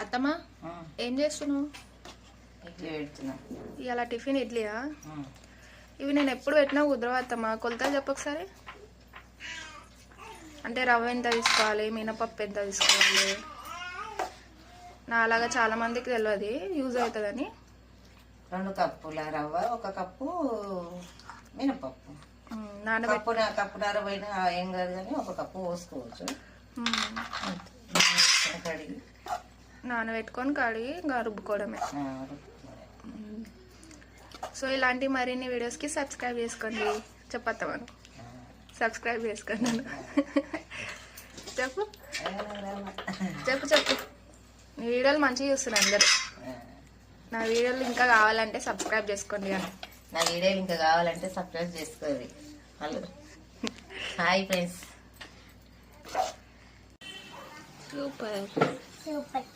అత్తమ్మా ఏం చేస్తున్నావు? ఇడ్లీ పెడుతున్నా. ఇలా టిఫిన్ ఇడ్లీయా? ఇవి నేను ఎప్పుడు పెట్టినా కుదరవు అత్తమ్మా. కొలతలు చెప్పొకసారి. అంటే రవ్వ ఎంత తీసుకోవాలి, మినపప్పు ఎంత తీసుకోవాలి? నా అలాగా చాలా మందికి తెలియదు, యూజ్ అవుతుందని. 2 కప్పుల రవ్వ, 1 కప్పు మినపప్పు. కప్పున్నర పోయినా ఏం కాదు కానీ 1 కప్పు పోసుకోవచ్చు. కడిగి నానబెట్టుకొని కడిగి ఇంకా రుబ్బుకోవడమే. సో ఇలాంటి మరిన్ని వీడియోస్కి సబ్స్క్రైబ్ చేసుకోండి. చెప్పత్తమను సబ్స్క్రైబ్ చేసుకోండి. చెప్పు చెప్పు చెప్పు. నీ వీడియోలు మంచిగా చూస్తున్నారు అందరు. నా వీడియోలు ఇంకా కావాలంటే సబ్స్క్రైబ్ చేసుకోండి. నా వీడియోలు ఇంకా కావాలంటే సబ్స్క్రైబ్ చేసుకోండి. Hello hi friends. Super super.